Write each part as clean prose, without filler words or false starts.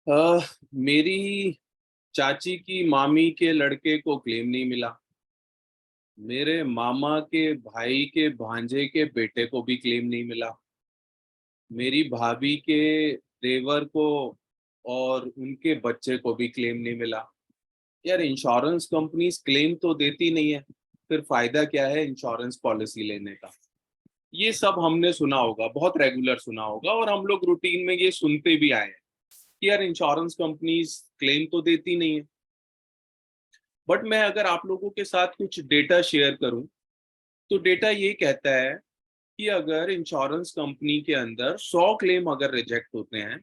मेरी चाची की मामी के लड़के को क्लेम नहीं मिला। मेरे मामा के भाई के भांजे के बेटे को भी क्लेम नहीं मिला। मेरी भाभी के देवर को और उनके बच्चे को भी क्लेम नहीं मिला। यार, इंश्योरेंस कंपनीज क्लेम तो देती नहीं है, फिर फायदा क्या है इंश्योरेंस पॉलिसी लेने का? ये सब हमने सुना होगा, बहुत रेगुलर सुना होगा, और हम लोग रूटीन में ये सुनते भी आए हैं कि यार इंश्योरेंस कंपनीज क्लेम तो देती नहीं है। बट मैं अगर आप लोगों के साथ कुछ डेटा शेयर करूं, तो डेटा ये कहता है कि अगर इंश्योरेंस कंपनी के अंदर 100 क्लेम अगर रिजेक्ट होते हैं,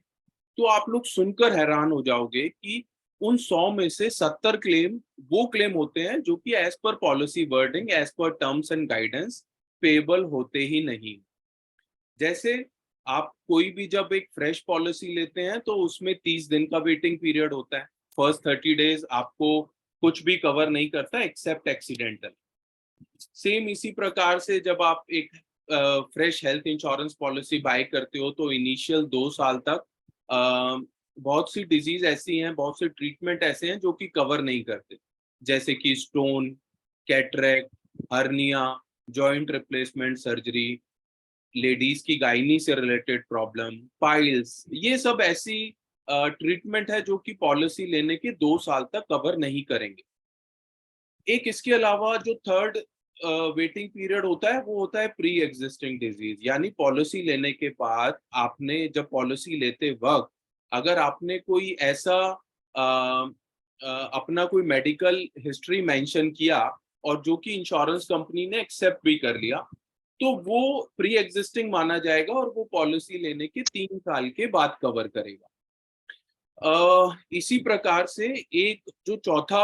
तो आप लोग सुनकर हैरान हो जाओगे कि उन 100 में से 70 क्लेम वो क्लेम होते हैं जो कि as per policy wording, as per terms and guidance payable होते ही नहीं। जैसे आप कोई भी जब एक फ्रेश पॉलिसी लेते हैं तो उसमें 30 दिन का वेटिंग पीरियड होता है। फर्स्ट 30 डेज आपको कुछ भी कवर नहीं करता एक्सेप्ट एक्सीडेंटल। सेम इसी प्रकार से जब आप एक fresh health insurance policy bye करते हो, तो इनिशियल 2 साल तक बहुत सी डिजीज ऐसी हैं, बहुत से ट्रीटमेंट ऐसे हैं जो कि कवर नहीं करते, जैसे कि stone, cataract, hernia, joint replacement surgery, ladies की गायनी से रिलेटेड प्रॉब्लम, पाइल्स। ये सब ऐसी ट्रीटमेंट है जो कि पॉलिसी लेने के 2 साल तक कवर नहीं करेंगे। एक इसके अलावा जो थर्ड वेटिंग पीरियड होता है वो होता है प्री एग्जिस्टिंग डिजीज, यानी पॉलिसी लेने के बाद आपने जब पॉलिसी लेते वक्त अगर आपने कोई ऐसा अपना कोई मेडिकल हिस्ट्री मेंशन किया और जो कि इंश्योरेंस कंपनी ने एक्सेप्ट भी कर लिया, तो वो प्री एग्जिस्टिंग माना जाएगा और वो पॉलिसी लेने के 3 साल के बाद कवर करेगा। इसी प्रकार से एक जो चौथा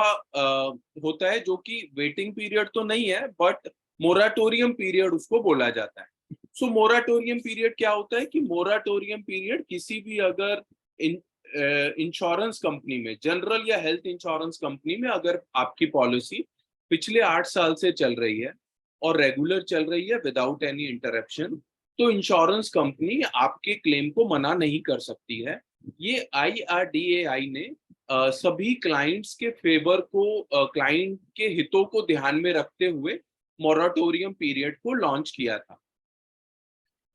होता है जो कि वेटिंग पीरियड तो नहीं है बट मोराटोरियम पीरियड उसको बोला जाता है। सो मोराटोरियम पीरियड क्या होता है कि मोराटोरियम पीरियड किसी भी अगर इंश्योरेंस कंपनी में, जनरल या हेल्थ इंश्योरेंस कंपनी में अगर आपकी पॉलिसी पिछले 8 साल से चल रही है और रेगुलर चल रही है विदाउट एनी इंटरप्शन, तो इंश्योरेंस कंपनी आपके क्लेम को मना नहीं कर सकती है। ये IRDAI ने सभी क्लाइंट्स के फेवर को, क्लाइंट के हितों को ध्यान में रखते हुए मॉरेटोरियम पीरियड को लॉन्च किया था।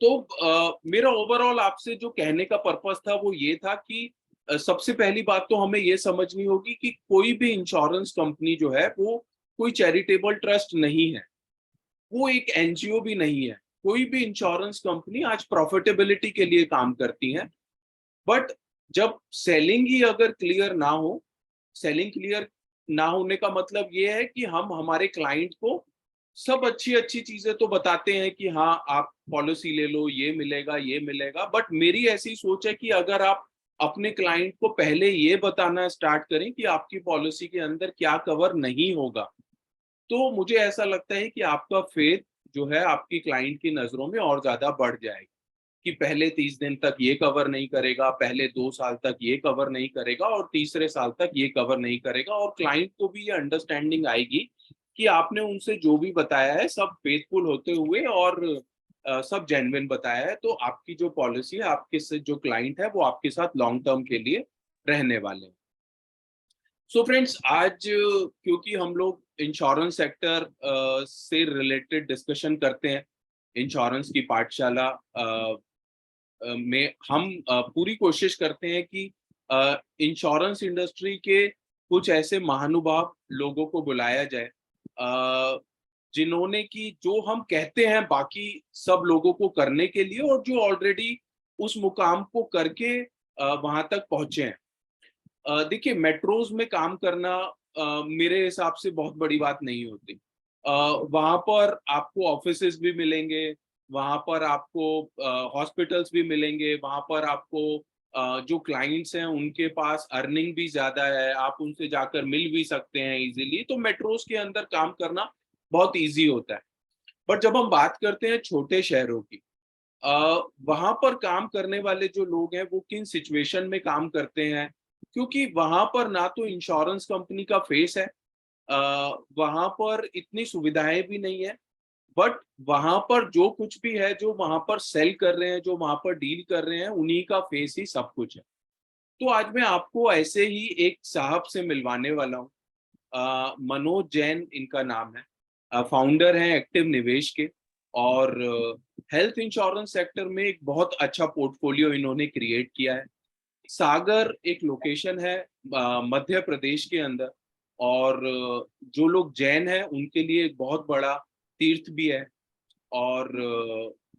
तो मेरा ओवरऑल आपसे जो कहने का पर्पस था वो ये था कि सबसे पहली बात तो हमें ये समझनी होगी कि कोई भी इंश्योरेंस कंपनी जो है वो कोई चैरिटेबल ट्रस्ट नहीं है, वो एक एनजीओ भी नहीं है। कोई भी इंश्योरेंस कंपनी आज प्रॉफिटेबिलिटी के लिए काम करती है। बट जब सेलिंग ही अगर क्लियर ना हो, सेलिंग क्लियर ना होने का मतलब ये है कि हम हमारे क्लाइंट को सब अच्छी अच्छी चीजें तो बताते हैं कि हाँ आप पॉलिसी ले लो, ये मिलेगा ये मिलेगा, बट मेरी ऐसी सोच है कि अगर आप अपने क्लाइंट को पहले ये बताना स्टार्ट करें कि आपकी पॉलिसी के अंदर क्या कवर नहीं होगा, तो मुझे ऐसा लगता है कि आपका फेथ जो है आपकी क्लाइंट की नजरों में और ज्यादा बढ़ जाएगा कि पहले 30 दिन तक ये कवर नहीं करेगा, पहले 2 साल तक ये कवर नहीं करेगा और तीसरे साल तक ये कवर नहीं करेगा, और क्लाइंट को भी ये अंडरस्टैंडिंग आएगी कि आपने उनसे जो भी बताया है सब फेथफुल होते हुए और सब जेन्युइन बताया है, तो आपकी जो पॉलिसी है, आपके से जो क्लाइंट है वो आपके साथ लॉन्ग टर्म के लिए रहने वाले हैं। सो फ्रेंड्स, आज क्योंकि हम लोग इंश्योरेंस सेक्टर से रिलेटेड डिस्कशन करते हैं, इंश्योरेंस की पाठशाला में हम पूरी कोशिश करते हैं कि इंश्योरेंस इंडस्ट्री के कुछ ऐसे महानुभाव लोगों को बुलाया जाए जिन्होंने कि जो हम कहते हैं बाकी सब लोगों को करने के लिए, और जो ऑलरेडी उस मुकाम को करके वहां तक पहुंचे हैं। देखिए, मेट्रोज में काम करना मेरे हिसाब से बहुत बड़ी बात नहीं होती। वहां पर आपको ऑफिसेज भी मिलेंगे, वहां पर आपको हॉस्पिटल्स भी मिलेंगे, वहां पर आपको जो क्लाइंट्स हैं उनके पास अर्निंग भी ज्यादा है, आप उनसे जाकर मिल भी सकते हैं इजीली, तो मेट्रोज के अंदर काम करना बहुत इजी होता है। बट जब हम बात करते हैं छोटे शहरों की, वहां पर काम करने वाले जो लोग हैं वो किन सिचुएशन में काम करते हैं, क्योंकि वहां पर ना तो इंश्योरेंस कंपनी का फेस है, वहां पर इतनी सुविधाएं भी नहीं है, बट वहां पर जो कुछ भी है, जो वहां पर सेल कर रहे हैं, जो वहां पर डील कर रहे हैं, उन्हीं का फेस ही सब कुछ है। तो आज मैं आपको ऐसे ही एक साहब से मिलवाने वाला हूँ। मनोज जैन इनका नाम है, फाउंडर हैं एक्टिव निवेश के, और हेल्थ इंश्योरेंस सेक्टर में एक बहुत अच्छा पोर्टफोलियो इन्होंने क्रिएट किया है। सागर एक लोकेशन है मध्य प्रदेश के अंदर, और जो लोग जैन हैं उनके लिए एक बहुत बड़ा तीर्थ भी है। और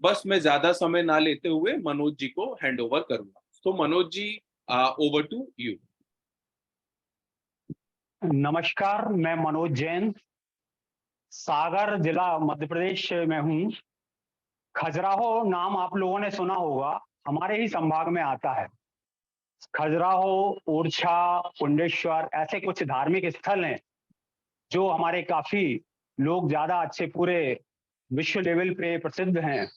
बस मैं ज्यादा समय ना लेते हुए मनोज जी को हैंड ओवर करूंगा। तो Manoj ji, over to you. नमस्कार, मैं मनोज जैन, सागर जिला मध्य प्रदेश में हूँ। खजुराहो नाम आप लोगों ने सुना होगा, हमारे ही संभाग में आता है। खजुराहो, ओरछा, कुंडेश्वर ऐसे कुछ धार्मिक स्थल हैं जो हमारे काफी लोग ज्यादा अच्छे पूरे विश्व लेवल पे प्रसिद्ध हैं।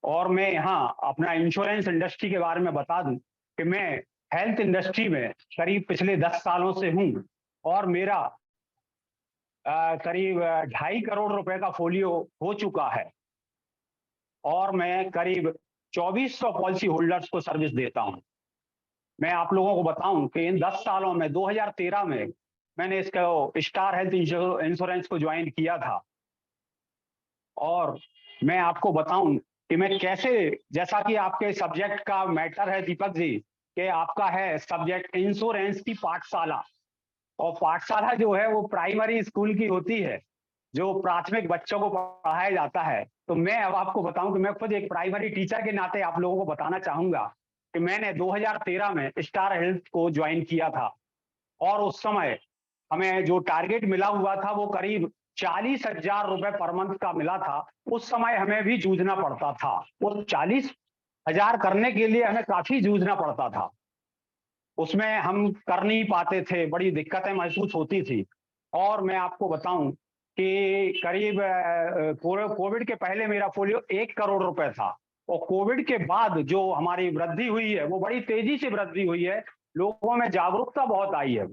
और मैं यहाँ अपना इंश्योरेंस इंडस्ट्री के बारे में बता दूं कि मैं हेल्थ इंडस्ट्री में करीब पिछले 10 सालों से हूँ, और मेरा करीब 2.5 करोड़ रुपए का फोलियो हो चुका है, और मैं करीब 2400 पॉलिसी होल्डर्स को सर्विस देता हूं। मैं आप लोगों को बताऊं कि इन 10 सालों में 2013 में मैंने इसको स्टार हेल्थ इंश्योरेंस को ज्वाइन किया था। और मैं आपको बताऊं कि मैं कैसे, जैसा कि आपके सब्जेक्ट का मैटर है दीपक जी, कि आपका है सब्जेक्ट इंश्योरेंस की पाठशाला। और पाठशाला जो है वो प्राइमरी स्कूल की होती है, जो प्राथमिक बच्चों को पढ़ाया जाता है। तो मैं अब आपको बताऊं कि मैं खुद एक प्राइमरी टीचर के नाते आप लोगों को बताना चाहूंगा कि मैंने 2013 में स्टार हेल्थ को ज्वाइन किया था, और उस समय हमें जो टारगेट मिला हुआ था वो करीब 40,000 रुपए पर मंथ का मिला था। उस समय हमें भी जूझना पड़ता था, वो 40,000 करने के लिए हमें काफी जूझना पड़ता था। उसमें हम कर नहीं पाते थे, बड़ी दिक्कतें महसूस होती थी। और मैं आपको बताऊं कि करीब कोविड के पहले मेरा फोलियो 1 करोड़ रुपए था, और कोविड के बाद जो हमारी वृद्धि हुई है वो बड़ी तेजी से वृद्धि हुई है। लोगों में जागरूकता बहुत आई है,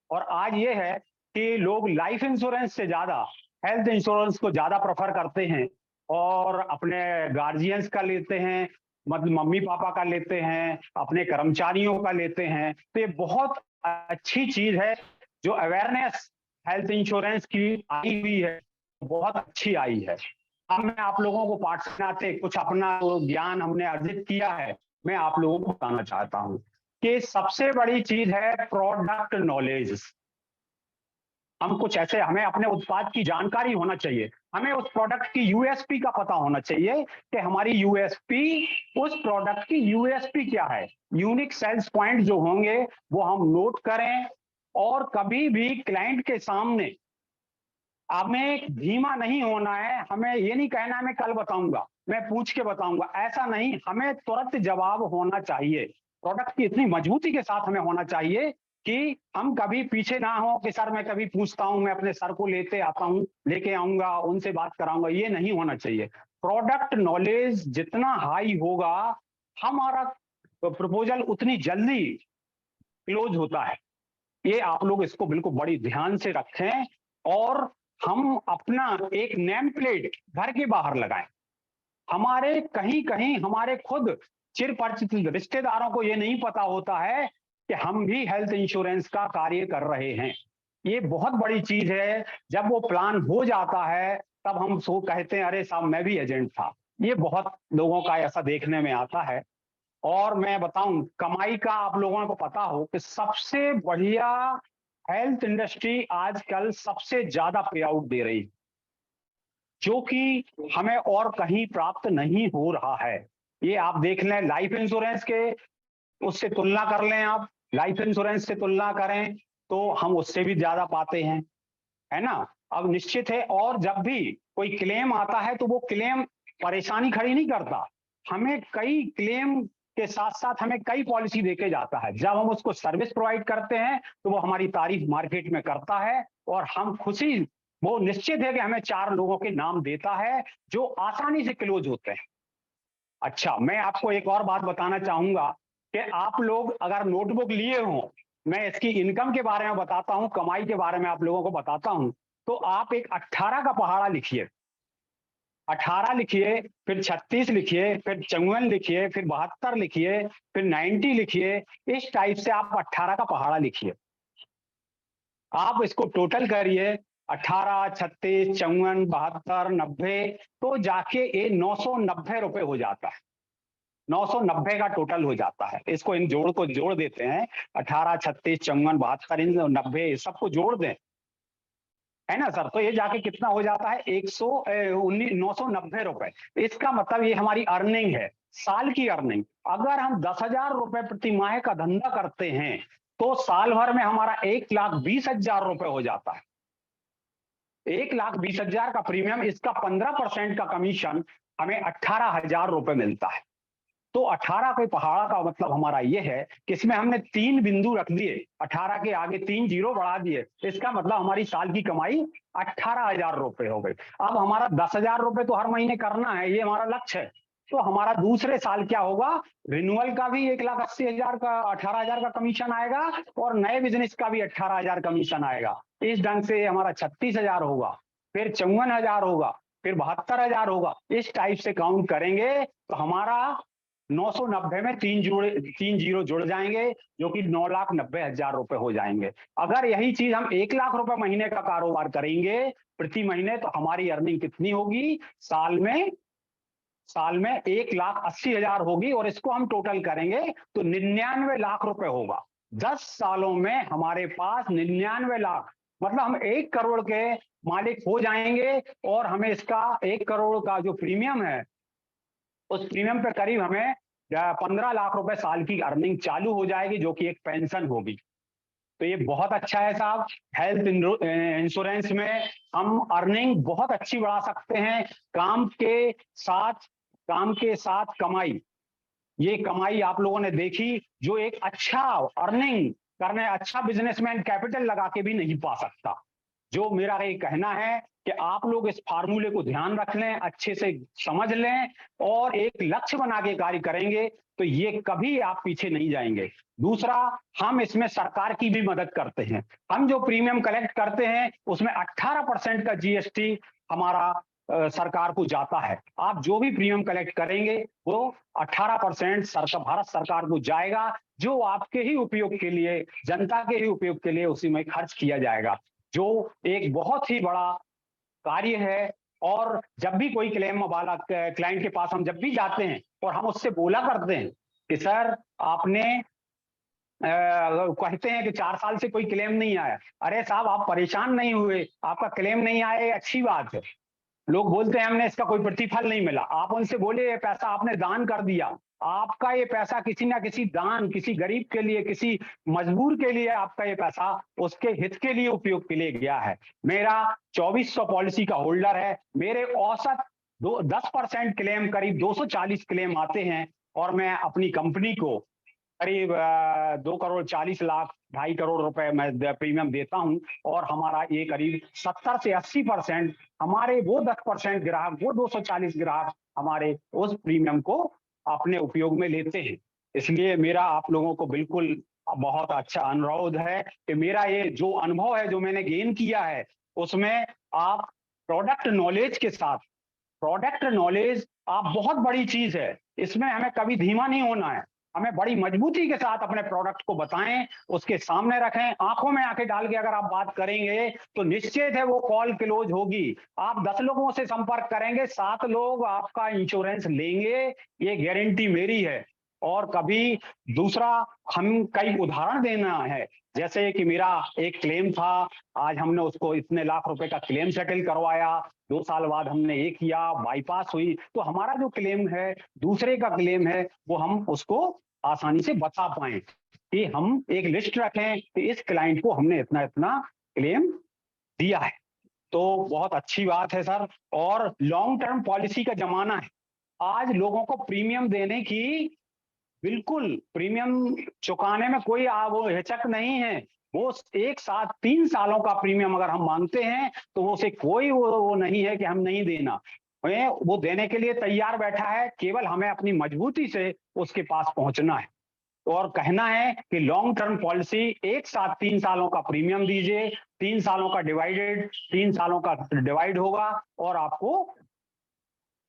और आज ये है कि लोग लाइफ इंश्योरेंस से ज्यादा हेल्थ इंश्योरेंस को ज्यादा प्रेफर करते हैं, और अपने गार्जियंस का लेते हैं, मतलब मम्मी पापा का लेते हैं, अपने कर्मचारियों का लेते हैं। तो ये बहुत अच्छी चीज है, जो अवेयरनेस हेल्थ इंश्योरेंस की आई हुई है, बहुत अच्छी आई है। अब मैं आप लोगों को पाठशाला कुछ अपना जो ज्ञान हमने अर्जित किया है, मैं आप लोगों को बताना चाहता हूँ कि सबसे बड़ी चीज है प्रोडक्ट नॉलेज। हम कुछ ऐसे, हमें अपने उत्पाद की जानकारी होना चाहिए, हमें उस प्रोडक्ट की यूएसपी का पता होना चाहिए कि हमारी यूएसपी, उस प्रोडक्ट की यूएसपी क्या है। यूनिक सेल्स पॉइंट जो होंगे वो हम नोट करें, और कभी भी क्लाइंट के सामने हमें धीमा नहीं होना है। हमें ये नहीं कहना है मैं कल बताऊंगा, मैं पूछ के बताऊंगा, ऐसा नहीं, हमें तुरंत जवाब होना चाहिए। प्रोडक्ट की इतनी मजबूती के साथ हमें होना चाहिए कि हम कभी पीछे ना हो कि सर मैं कभी पूछता हूं, मैं अपने सर को लेते आता हूं, लेके आऊंगा, उनसे बात कराऊंगा, ये नहीं होना चाहिए। प्रोडक्ट नॉलेज जितना हाई होगा, हमारा प्रपोजल उतनी जल्दी क्लोज होता है। ये आप लोग इसको बिल्कुल बड़ी ध्यान से रखें, और हम अपना एक नेम प्लेट घर के बाहर लगाएं। हमारे कहीं कहीं हमारे खुद चिर परिचित रिश्तेदारों को ये नहीं पता होता है कि हम भी हेल्थ इंश्योरेंस का कार्य कर रहे हैं। ये बहुत बड़ी चीज है। जब वो प्लान हो जाता है तब हम सो कहते हैं अरे साहब मैं भी एजेंट था। ये बहुत लोगों का ऐसा देखने में आता है। और मैं बताऊं, कमाई का आप लोगों को पता हो कि सबसे बढ़िया हेल्थ इंडस्ट्री आजकल सबसे ज्यादा पे आउट दे रही है, जो कि हमें और कहीं प्राप्त नहीं हो रहा है। ये आप देख लें, लाइफ इंश्योरेंस के उससे तुलना कर लें, आप लाइफ इंश्योरेंस से तुलना करें तो हम उससे भी ज्यादा पाते हैं, है ना। अब निश्चित है, और जब भी कोई क्लेम आता है तो वो क्लेम परेशानी खड़ी नहीं करता, हमें कई क्लेम के साथ साथ हमें कई पॉलिसी देके जाता है। जब हम उसको सर्विस प्रोवाइड करते हैं तो वो हमारी तारीफ मार्केट में करता है, और हम खुशी, वो निश्चित है कि हमें 4 लोगों के नाम देता है जो आसानी से क्लोज होते हैं। अच्छा, मैं आपको एक और बात बताना चाहूंगा कि आप लोग अगर नोटबुक लिए हो, मैं इसकी इनकम के बारे में बताता हूं, कमाई के बारे में आप लोगों को बताता हूं। तो आप एक 18 का पहाड़ा लिखिए। 18 लिखिए, फिर 36 लिखिए, फिर 54 लिखिए, फिर 72 लिखिए, फिर 90 लिखिए। इस टाइप से आप 18 का पहाड़ा लिखिए। आप इसको टोटल करिए, 18, 36, 54, 72, 90, तो जाके ये 990 रुपए हो जाता है। 990 का टोटल हो जाता है। इसको इन जोड़ को जोड़ देते हैं, 18, 36, 54, 72, इन 90 सबको जोड़ दें, है ना सर? तो ये जाके कितना हो जाता है? 990 रुपए। इसका मतलब ये हमारी अर्निंग है, साल की अर्निंग। अगर हम 10,000 रुपए प्रति माह का धंधा करते हैं तो साल भर में हमारा 1,20,000 रुपए हो जाता है। 1,20,000 का प्रीमियम, इसका 15% का कमीशन, हमें 18,000 रुपए मिलता है। तो 18 के पहाड़ा का मतलब हमारा ये है कि इसमें हमने 3 बिंदु रख दिए, 18 के आगे 3 जीरो बढ़ा दिए। इसका मतलब हमारी साल की कमाई 18,000 रुपए हो गई। अब हमारा 10,000 रुपए तो हर महीने करना है, ये हमारा लक्ष्य है। तो हमारा दूसरे साल क्या होगा? रिन्यूअल का भी 1,80,000 का, 18,000 का कमीशन आएगा, और नए बिजनेस का भी 18,000 कमीशन आएगा। इस ढंग से हमारा 36,000 होगा, फिर 54,000 होगा, फिर 72,000 होगा। इस टाइप से काउंट करेंगे तो हमारा 990 में 3 जीरो जुड़ जाएंगे, जो कि 9,90,000 रुपए हो जाएंगे। अगर यही चीज हम 1,00,000 रुपए महीने का कारोबार करेंगे प्रति महीने, तो हमारी अर्निंग कितनी होगी? साल में 1,80,000 होगी, और इसको हम टोटल करेंगे तो 99 लाख रुपए होगा। 10 सालों में हमारे पास 99 लाख, मतलब हम 1 करोड़ के मालिक हो जाएंगे। और हमें इसका 1 करोड़ का जो प्रीमियम है, उस प्रीमियम पे करीब हमें 15 लाख रुपए साल की अर्निंग चालू हो जाएगी, जो कि एक पेंशन होगी। तो ये बहुत अच्छा है साहब। हेल्थ इंश्योरेंस में हम अर्निंग बहुत अच्छी बढ़ा सकते हैं। काम के साथ काम के साथ कमाई, ये कमाई आप लोगों ने देखी, जो एक अच्छा अर्निंग करने, अच्छा बिजनेसमैन कैपिटल लगा के भी नहीं पा सकता। जो मेरा ये कहना है कि आप लोग इस फार्मूले को ध्यान रख लें, अच्छे से समझ लें, और एक लक्ष्य बना के कार्य करेंगे तो ये कभी आप पीछे नहीं जाएंगे। दूसरा, हम इसमें सरकार की भी मदद करते हैं। हम जो प्रीमियम कलेक्ट करते हैं उसमें 18% का जीएसटी हमारा सरकार को जाता है। आप जो भी प्रीमियम कलेक्ट करेंगे वो 18% भारत सरकार को जाएगा, जो आपके ही उपयोग के लिए, जनता के ही उपयोग के लिए उसी में खर्च किया जाएगा, जो एक बहुत ही बड़ा कार्य है। और जब भी कोई क्लेम वाला क्लाइंट के पास हम जब भी जाते हैं और हम उससे बोला करते हैं कि सर आपने कहते हैं कि 4 साल से कोई क्लेम नहीं आया। अरे साहब, आप परेशान नहीं हुए, आपका क्लेम नहीं आया, ये अच्छी बात है। लोग बोलते हैं हमने इसका कोई प्रतिफल नहीं मिला। आप उनसे बोले ये पैसा आपने दान कर दिया, आपका ये पैसा किसी ना किसी दान, किसी गरीब के लिए, किसी मजबूर के लिए आपका ये पैसा उसके हित के लिए, उपयोग के लिए गया है। मेरा 2400 पॉलिसी का होल्डर है। मेरे औसत 10% क्लेम, करीब 240 क्लेम आते हैं, और मैं अपनी कंपनी को करीब 2 करोड़ 40 लाख, 2.5 करोड़ रुपए मैं प्रीमियम देता हूं। और हमारा ये करीब 70 से 80% हमारे वो 10% ग्राहक, वो 240 ग्राहक हमारे उस प्रीमियम को अपने उपयोग में लेते हैं। इसलिए मेरा आप लोगों को बिल्कुल बहुत अच्छा अनुरोध है कि मेरा ये जो अनुभव है, जो मैंने गेन किया है, उसमें आप प्रोडक्ट नॉलेज के साथ, प्रोडक्ट नॉलेज आप बहुत बड़ी चीज है, इसमें हमें कभी धीमा नहीं होना है। हमें बड़ी मजबूती के साथ अपने प्रोडक्ट को बताएं, उसके सामने रखें, आंखों में आंखें डाल के अगर आप बात करेंगे तो निश्चित है वो कॉल क्लोज होगी। आप 10 लोगों से संपर्क करेंगे, 7 लोग आपका इंश्योरेंस लेंगे, ये गारंटी मेरी है। और कभी दूसरा, हम कई उदाहरण देना है, जैसे कि मेरा एक क्लेम था, आज हमने उसको इतने लाख रुपए का क्लेम सेटल करवाया, 2 साल बाद हमने ये किया, बाईपास हुई, तो हमारा जो क्लेम है, दूसरे का क्लेम है, वो हम उसको आसानी से बता पाए कि हम एक लिस्ट रखें कि इस क्लाइंट को हमने इतना इतना क्लेम दिया है। तो बहुत अच्छी बात है सर। और लॉन्ग टर्म पॉलिसी का जमाना है, आज लोगों को प्रीमियम देने की, बिल्कुल प्रीमियम चुकाने में कोई वो हिचक नहीं है। वो 1 साथ 3 सालों का प्रीमियम अगर हम मांगते हैं तो उसे कोई वो नहीं है कि हम नहीं देना, वो देने के लिए तैयार बैठा है। केवल हमें अपनी मजबूती से उसके पास पहुंचना है, और कहना है कि लॉन्ग टर्म पॉलिसी 1 साथ 3 सालों का प्रीमियम दीजिए, 3 सालों का डिवाइडेड, 3 सालों का डिवाइड होगा, और आपको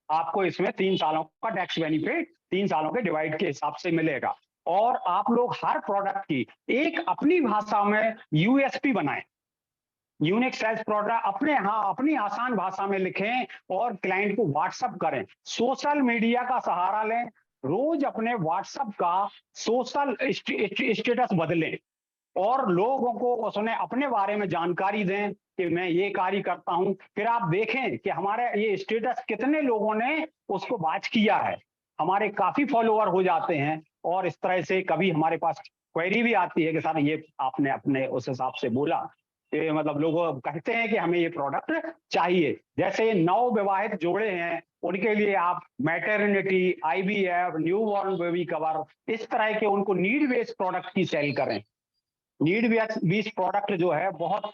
आपको इसमें 3 सालों का टैक्स बेनिफिट 3 सालों के डिवाइड के हिसाब से मिलेगा। और आप लोग हर प्रोडक्ट की एक अपनी भाषा में यूएसपी बनाएं, यूनिक सेल्स प्रोडक्ट अपनी आसान भाषा में लिखें और क्लाइंट को व्हाट्सएप करें। सोशल मीडिया का सहारा लें, रोज अपने व्हाट्सएप का सोशल स्टेटस बदलें और लोगों को उसने अपने बारे में जानकारी दें कि मैं ये कार्य करता हूं। फिर आप देखें कि हमारे ये स्टेटस कितने लोगों ने उसको वॉच किया है, हमारे काफी फॉलोअर हो जाते हैं। और इस तरह से कभी हमारे पास क्वेरी भी आती है कि सर ये आपने अपने उस हिसाब से बोला, कि मतलब लोग कहते हैं कि हमें ये प्रोडक्ट चाहिए। जैसे नव विवाहित जोड़े हैं, उनके लिए आप maternity, IVF, new born baby cover, इस तरह के उनको नीड बेस्ड प्रोडक्ट की सेल करें। नीड बेस्ड प्रोडक्ट जो है बहुत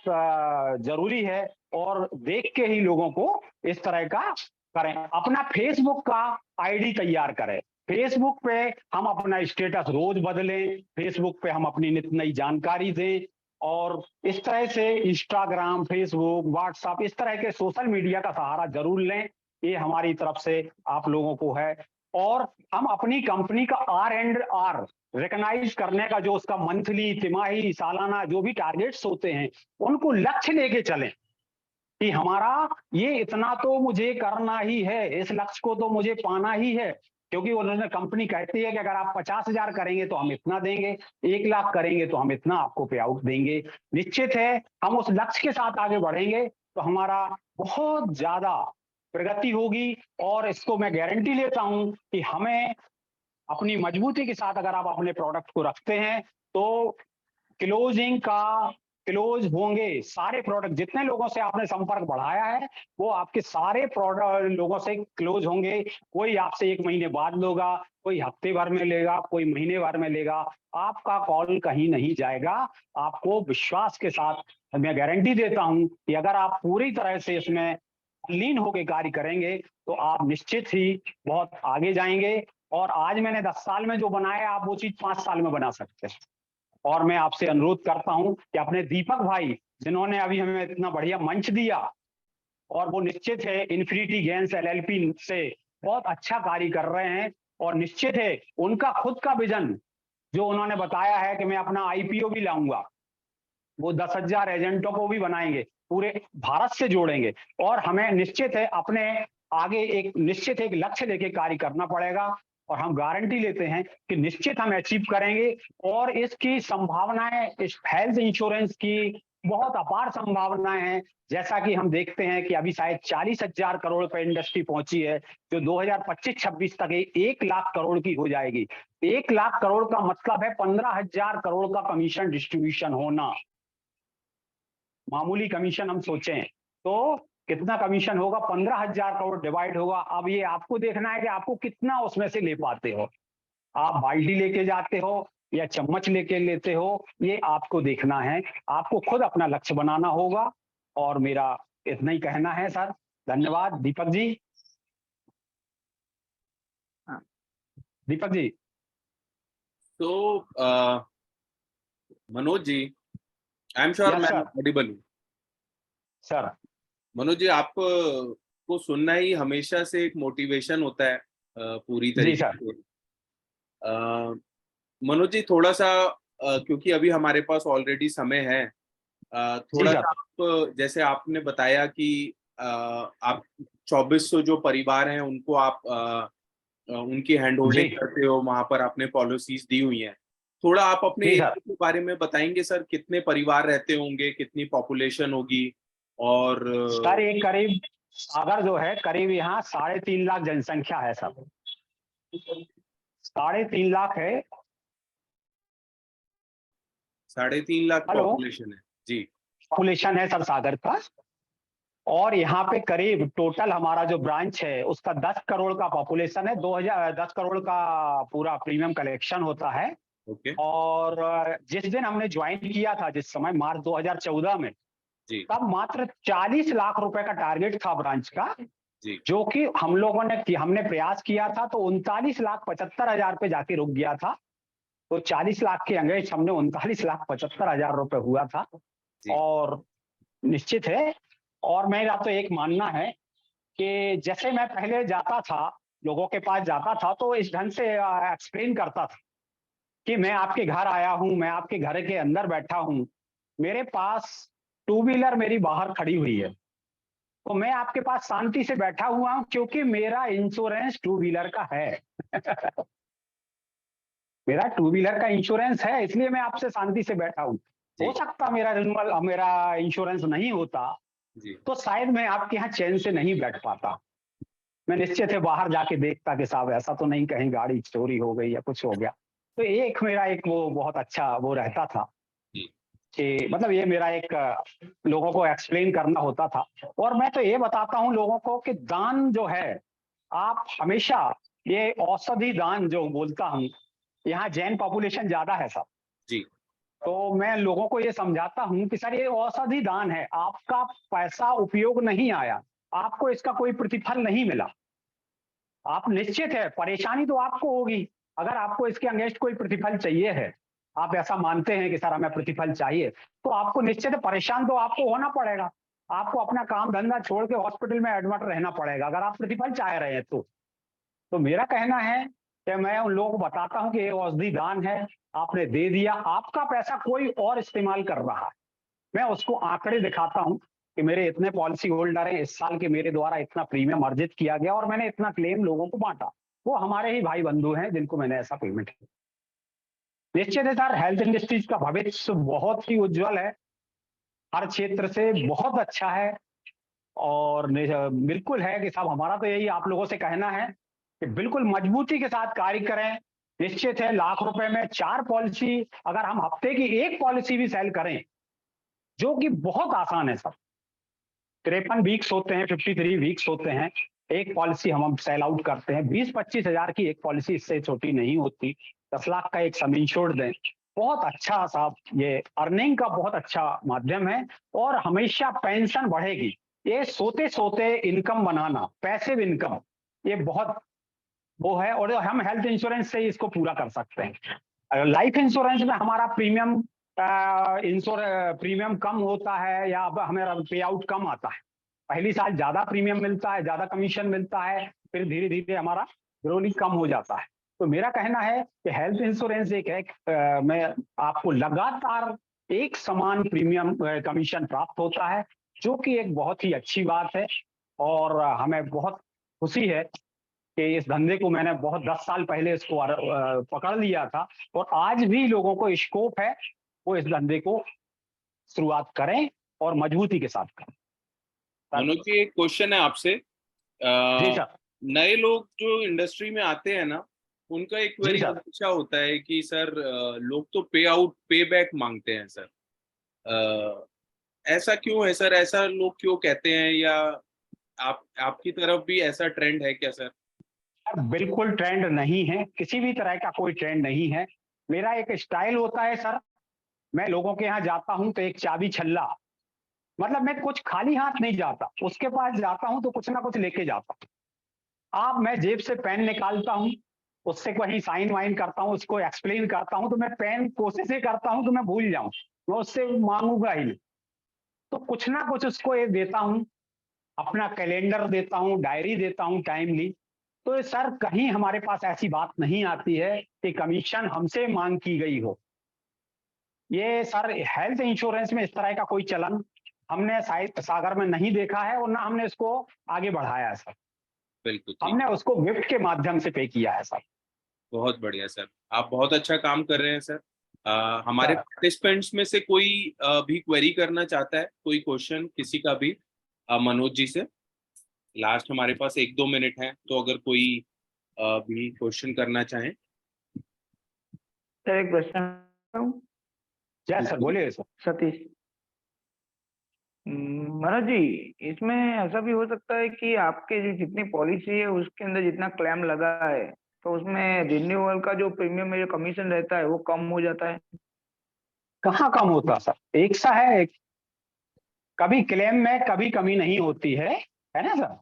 जरूरी है और देख के ही लोगों को इस तरह का करें। अपना फेसबुक का आईडी तैयार करें, फेसबुक पे हम अपना स्टेटस रोज बदलें, फेसबुक पे हम अपनी नित नई जानकारी दें। और इस तरह से इंस्टाग्राम, फेसबुक, व्हाट्सएप, इस तरह के सोशल मीडिया का सहारा जरूर लें। ये हमारी तरफ से आप लोगों को है। और हम अपनी कंपनी का R&R रिकॉग्नाइज करने का जो उसका मंथली, तिमाही, सालाना जो भी टारगेट्स होते हैं, उनको लक्ष्य लेके चलें कि हमारा ये इतना तो मुझे करना ही है, इस लक्ष्य को तो मुझे पाना ही है। क्योंकि उन्होंने कंपनी कहती है कि अगर आप 50,000 करेंगे तो हम इतना देंगे, 1 लाख करेंगे तो हम इतना आपको पे आउट देंगे। निश्चित है हम उस लक्ष्य के साथ आगे बढ़ेंगे तो हमारा बहुत ज्यादा प्रगति होगी। और इसको मैं गारंटी लेता हूं कि हमें अपनी मजबूती के साथ अगर आप अपने प्रोडक्ट को रखते हैं तो क्लोज होंगे। सारे प्रोडक्ट जितने लोगों से आपने संपर्क बढ़ाया है वो आपके सारे प्रोडक्ट लोगों से क्लोज होंगे। कोई आपसे 1 महीने बाद लेगा, कोई हफ्ते भर में लेगा, कोई महीने भर में लेगा, आपका कॉल कहीं नहीं जाएगा। आपको विश्वास के साथ मैं गारंटी देता हूं कि अगर आप पूरी तरह से इसमें लीन होकर कार्य करेंगे तो आप निश्चित ही बहुत आगे जाएंगे। और आज मैंने 10 साल में जो बनाया आप वो चीज 5 साल में बना सकते हैं। और मैं आपसे अनुरोध करता हूं कि अपने दीपक भाई जिन्होंने अभी हमें इतना बढ़िया मंच दिया, और वो निश्चित है इन्फिनिटी गेम्स LLP से बहुत अच्छा कार्य कर रहे हैं। और निश्चित है उनका खुद का विजन जो उन्होंने बताया है कि मैं अपना IPO भी लाऊंगा, वो 10,000 एजेंटों को भी बनाएंगे, पूरे भारत से जोड़ेंगे। और हमें निश्चित है अपने आगे एक निश्चित एक लक्ष्य लेके कार्य करना पड़ेगा। और हम गारंटी लेते हैं कि निश्चित हम अचीव करेंगे। और इसकी संभावनाएं, इस हेल्थ इंश्योरेंस की बहुत अपार संभावनाएं हैं। जैसा कि हम देखते हैं कि अभी शायद 40,000 करोड़ पर इंडस्ट्री पहुंची है, जो 2025-26 तक 1 लाख करोड़ की हो जाएगी। 1 लाख करोड़ का मतलब है 15,000 करोड़ का कमीशन डिस्ट्रीब्यूशन होना। मामूली कमीशन हम सोचें तो कितना कमीशन होगा, 15,000 करोड़ डिवाइड होगा। अब ये आपको देखना है कि आपको कितना उसमें से ले पाते हो, आप बाल्टी लेके जाते हो या चम्मच लेके लेते हो, ये आपको देखना है। आपको खुद अपना लक्ष्य बनाना होगा। और मेरा इतना ही कहना है सर। धन्यवाद दीपक जी। दीपक जी। तो Manoj ji, I am sure yes मैं सर। ऑडिबल हूँ। सर मनोज जी, आप को सुनना ही हमेशा से एक मोटिवेशन होता है पूरी जी तरीके सर। से। अ, मनोज जी, थोड़ा सा क्योंकि अभी हमारे पास ऑलरेडी समय है, जी थोड़ा सर। सा आप जैसे आपने बताया कि आप 2400 जो परिवार हैं उनको आप उनकी हैंड जी होल्डिंग करते हो, वहां पर आपने पॉलिसीज दी हुई हैं। थोड़ा आप अपने जी सर। एरिया के बारे में बताएंगे सर, कितने परिवार रहते होंगे, कितनी पॉपुलेशन होगी? और सर एक करीब सागर जो है करीब यहाँ 3.5 लाख जनसंख्या है सर। 3.5 लाख है। 3.5 लाख हेलो। पॉपुलेशन है जी। पॉपुलेशन है सर सागर का। और यहाँ पे करीब टोटल हमारा जो ब्रांच है उसका 10 करोड़ का पॉपुलेशन है। 10 करोड़ का पूरा प्रीमियम कलेक्शन होता है। ओके और जिस दिन हमने ज्वाइन किया था, जिस समय मार्च 2014 में, जी तब मात्र 40 लाख रुपए का टारगेट था ब्रांच का, जी जो कि हम लोगों ने हमने प्रयास किया था तो 39,75,000 पे जाके रुक गया था। तो 40 लाख के अंगेज हमने 39,75,000 रुपए हुआ था। जी और निश्चित है, और मेरा तो एक मानना है कि जैसे मैं पहले जाता था, लोगों के पास जाता था, तो इस ढंग से एक्सप्लेन करता था कि मैं आपके घर आया हूँ, मैं आपके घर के अंदर बैठा हूँ, मेरे पास टू व्हीलर मेरी बाहर खड़ी हुई है, तो मैं आपके पास शांति से बैठा हुआ हूँ क्योंकि मेरा इंश्योरेंस टू व्हीलर का है। मेरा टू व्हीलर का इंश्योरेंस है, इसलिए मैं आपसे शांति से बैठा हूँ। हो जी सकता मेरा रिन्यूअल मेरा इंश्योरेंस नहीं होता, जी तो शायद मैं आपके यहाँ चैन से नहीं बैठ पाता। मैं निश्चित है बाहर जाके देखता कि साहब ऐसा तो नहीं कहीं गाड़ी चोरी हो गई या कुछ हो गया। तो एक मेरा एक वो बहुत अच्छा वो रहता था जी कि मतलब ये मेरा एक लोगों को एक्सप्लेन करना होता था। और मैं तो ये बताता हूँ लोगों को कि दान जो है, आप हमेशा ये औषधि दान जो बोलता हूँ, यहाँ जैन पॉपुलेशन ज्यादा है सर, जी तो मैं लोगों को ये समझाता हूँ कि सर ये औषधि दान है, आपका पैसा उपयोग नहीं आया, आपको इसका कोई प्रतिफल नहीं मिला। आप निश्चित है परेशानी तो आपको होगी, अगर आपको इसके अगेंस्ट कोई प्रतिफल चाहिए है, आप ऐसा मानते हैं कि सर हमें प्रतिफल चाहिए, तो आपको निश्चित है परेशान तो आपको होना पड़ेगा। आपको अपना काम धंधा छोड़ के हॉस्पिटल में एडमिट रहना पड़ेगा अगर आप प्रतिफल चाह रहे हैं तो मेरा कहना है कि मैं उन लोगों को बताता हूं कि ये औषधि दान है, आपने दे दिया, आपका पैसा कोई और इस्तेमाल कर रहा है। मैं उसको आंकड़े दिखाता हूं कि मेरे इतने पॉलिसी होल्डर हैं, इस साल के मेरे द्वारा इतना प्रीमियम अर्जित किया गया और मैंने इतना क्लेम लोगों को बांटा। वो हमारे ही भाई बंधु हैं जिनको मैंने ऐसा पेमेंट किया। निश्चित है सर, हेल्थ इंडस्ट्रीज का भविष्य बहुत ही उज्जवल है, हर क्षेत्र से बहुत अच्छा है। और बिल्कुल है कि साहब हमारा तो यही आप लोगों से कहना है कि बिल्कुल मजबूती के साथ कार्य करें। निश्चित है लाख रुपए में 4 पॉलिसी, अगर हम हफ्ते की 1 पॉलिसी भी सेल करें, जो कि बहुत आसान है सर। 53 वीक्स होते हैं, 53 वीक्स होते हैं, एक पॉलिसी हम सेल आउट करते हैं। 20-25 हजार की एक पॉलिसी इससे छोटी नहीं होती। 10 लाख का एक सम इंश्योर्ड दें, बहुत अच्छा साहब, ये अर्निंग का बहुत अच्छा माध्यम है और हमेशा पेंशन बढ़ेगी। ये सोते सोते इनकम बनाना, पैसिव इनकम, ये बहुत वो है और हम हेल्थ इंश्योरेंस से ही इसको पूरा कर सकते हैं। लाइफ इंश्योरेंस में हमारा प्रीमियम प्रीमियम कम होता है या अब हमारा पे आउट कम आता है। पहली साल ज्यादा प्रीमियम मिलता है, ज्यादा कमीशन मिलता है, फिर धीरे धीरे हमारा ग्रोली कम हो जाता है। तो मेरा कहना है कि हेल्थ इंश्योरेंस एक है, मैं आपको लगातार एक समान प्रीमियम कमीशन प्राप्त होता है, जो कि एक बहुत ही अच्छी बात है। और हमें बहुत खुशी है कि इस धंधे को मैंने बहुत 10 साल पहले इसको पकड़ लिया था और आज भी लोगों को स्कोप है, वो इस धंधे को शुरुआत करें और मजबूती के साथ करें। मनोज जी, एक क्वेश्चन है आपसे। जी अ, सर। नए लोग जो इंडस्ट्री में आते हैं ना, उनका एक जी क्वेरी सर। हमेशा होता है कि सर लोग तो पे आउट पे बैक मांगते हैं सर। ऐसा क्यों है सर? ऐसा लोग क्यों कहते हैं? या आपकी तरफ भी ऐसा ट्रेंड है क्या सर? सर बिल्कुल ट्रेंड नहीं है, किसी भी तरह का कोई ट्रेंड नहीं है। मेरा एक स्टाइल होता है सर, मैं लोगों के यहाँ जाता हूँ तो एक चाबी छल्ला, मतलब मैं कुछ खाली हाथ नहीं जाता, उसके पास जाता हूँ तो कुछ ना कुछ लेके जाता हूँ। आप मैं जेब से पेन निकालता हूँ, उससे कहीं साइन वाइन करता हूँ, उसको एक्सप्लेन करता हूँ, तो मैं पेन कोशिश ये करता हूँ कि मैं भूल जाऊं, मैं उससे मांगूंगा ही नहीं। तो कुछ ना कुछ उसको ये देता हूँ, अपना कैलेंडर देता हूँ, डायरी देता हूँ टाइमली। तो ये सर कहीं हमारे पास ऐसी बात नहीं आती है कि कमीशन हमसे मांग की गई हो। ये सर हेल्थ इंश्योरेंस में इस तरह का कोई चलन हमने शायद सागर में नहीं देखा है और ना हमने इसको आगे बढ़ाया है सर। बिल्कुल ठीक। हमने उसको गिफ्ट के माध्यम से पे किया है सर। बहुत बढ़िया सर, आप बहुत अच्छा काम कर रहे हैं सर। हमारे सर पार्टिसिपेंट्स में से कोई भी क्वेरी करना चाहता है, कोई क्वेश्चन किसी का भी, मनोज जी से? लास्ट हमारे पास 1-2 मिनट है, तो अगर कोई भी क्वेश्चन करना चाहें। सर एक प्रश्न। जय सर, बोलिए सर। सतीश। मनोज जी, इसमें ऐसा भी हो सकता है कि आपके जो जितनी पॉलिसी है उसके अंदर जितना क्लेम लगा है तो उसमें रिन्यूअल का जो प्रीमियम में जो कमीशन रहता है वो कम हो जाता है। कहाँ कम होता सर, एक सा है, कभी क्लेम में कभी कमी नहीं होती है ना सर?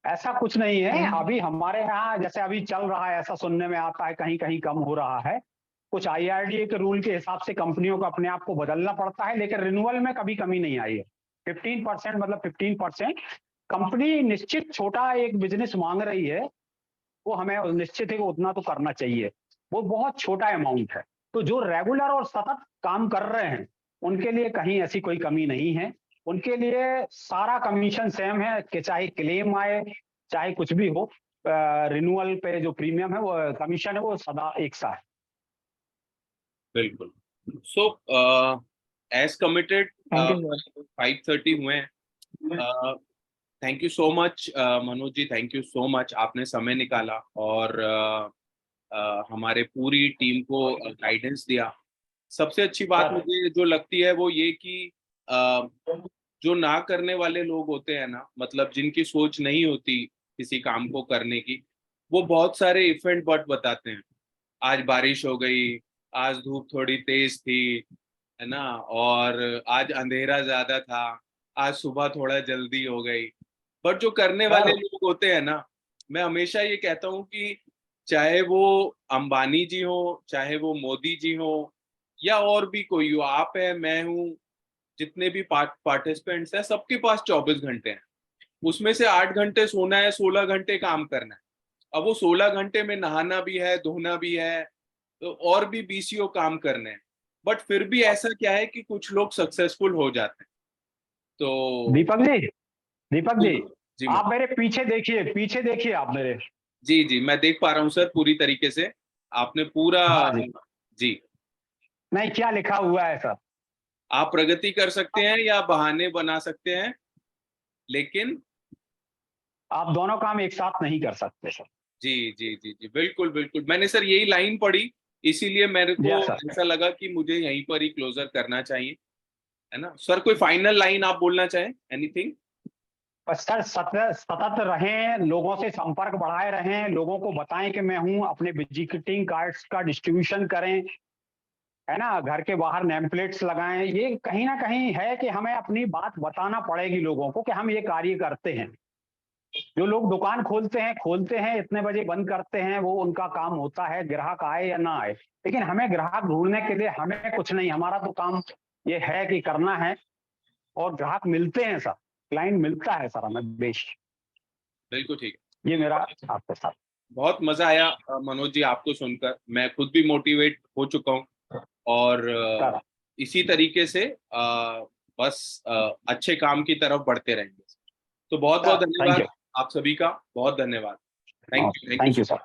ऐसा कुछ नहीं है। अभी हमारे यहाँ जैसे अभी चल रहा है, ऐसा सुनने में आता है कहीं कहीं कम हो रहा है, कुछ आईआरडीए के रूल के हिसाब से कंपनियों को अपने आप को बदलना पड़ता है, लेकिन रिन्यूअल में कभी कमी नहीं आई है। 15% मतलब 15%। कंपनी निश्चित छोटा एक बिजनेस मांग रही है, वो हमें निश्चित है कि उतना तो करना चाहिए, वो बहुत छोटा अमाउंट है। तो जो रेगुलर और सतत काम कर रहे हैं उनके लिए कहीं ऐसी कोई कमी नहीं है, उनके लिए सारा कमीशन सेम है कि चाहे क्लेम आए चाहे कुछ भी हो, रिन्यूअल पे जो प्रीमियम है वो कमीशन है वो सदा एक सा है। बिल्कुल। So as committed thank you sir. 5:30 हुए हैं। Thank you so much Manoj ji, thank you so much, आपने समय निकाला और हमारे पूरी टीम को गाइडेंस दिया। सबसे अच्छी बात सर। मुझे जो लगती है वो ये कि जो ना करने वाले लोग होते हैं ना, मतलब जिनकी सोच नहीं होती किसी काम को करने की, वो बहुत सारे इफेक्ट बट बताते हैं। आज बारिश हो गई, आज धूप थोड़ी तेज थी, है ना, और आज अंधेरा ज्यादा था, आज सुबह थोड़ा जल्दी हो गई। बट जो करने वाले सर। लोग होते हैं ना, मैं हमेशा ये कहता हूँ कि चाहे वो अंबानी जी हो, चाहे वो मोदी जी हो, या और भी कोई हो, आप है, मैं हूँ, जितने भी पार्टिसिपेंट्स हैं, सबके पास 24 घंटे हैं। उसमें से 8 घंटे सोना है, 16 घंटे काम करना है। अब वो 16 घंटे में नहाना भी है, धोना भी है, तो और भी 20 काम करने हैं। बट फिर भी ऐसा क्या है कि कुछ लोग सक्सेसफुल हो जाते हैं। तो दीपक जी, जी आप मेरे पीछे देखिए आप मेरे। जी जी, मैं देख पा रहा हूँ सर पूरी तरीके से, आपने पूरा। हाँ जी। जी। नहीं, क्या लिखा हुआ है सर? आप प्रगति कर सकते हैं या बहाने बना सकते हैं, लेकिन आप दोनों काम एक साथ नहीं कर सकते सर। जी जी जी जी, बिल्कुल बिल्कुल, मैंने सर यही लाइन पढ़ी, इसीलिए मेरे को यस सर। ऐसा लगा कि मुझे यहीं पर ही क्लोजर करना चाहिए, है ना सर। कोई फाइनल लाइन आप बोलना चाहें, एनीथिंग? बस सर, सतत रहें, लोगों से संपर्क बढ़ाए रहें, लोगों को बताएं कि मैं हूं, अपने विजिटिंग कार्ड्स का डिस्ट्रीब्यूशन करें, है ना, घर के बाहर नेम प्लेट्स लगाएं। ये कहीं ना कहीं है कि हमें अपनी बात बताना पड़ेगी लोगों को कि हम ये कार्य करते हैं। जो लोग दुकान खोलते हैं इतने बजे बंद करते हैं, वो उनका काम होता है, ग्राहक आए या ना आए। लेकिन हमें ग्राहक ढूंढने के लिए हमें कुछ नहीं, हमारा तो काम ये है कि करना है, और ग्राहक मिलते हैं सर, क्लाइंट मिलता है सर हमें बेश। बिल्कुल ठीक ये मेरा है। आपके साथ। बहुत मजा आया मनोज जी आपको सुनकर, मैं खुद भी मोटिवेट हो चुका हूँ। और सर। इसी तरीके से बस अच्छे काम की तरफ बढ़ते रहेंगे। तो बहुत बहुत सर थैंक धन्यवाद, यू। आप सभी का बहुत धन्यवाद। Thank you thank you so sir. Much.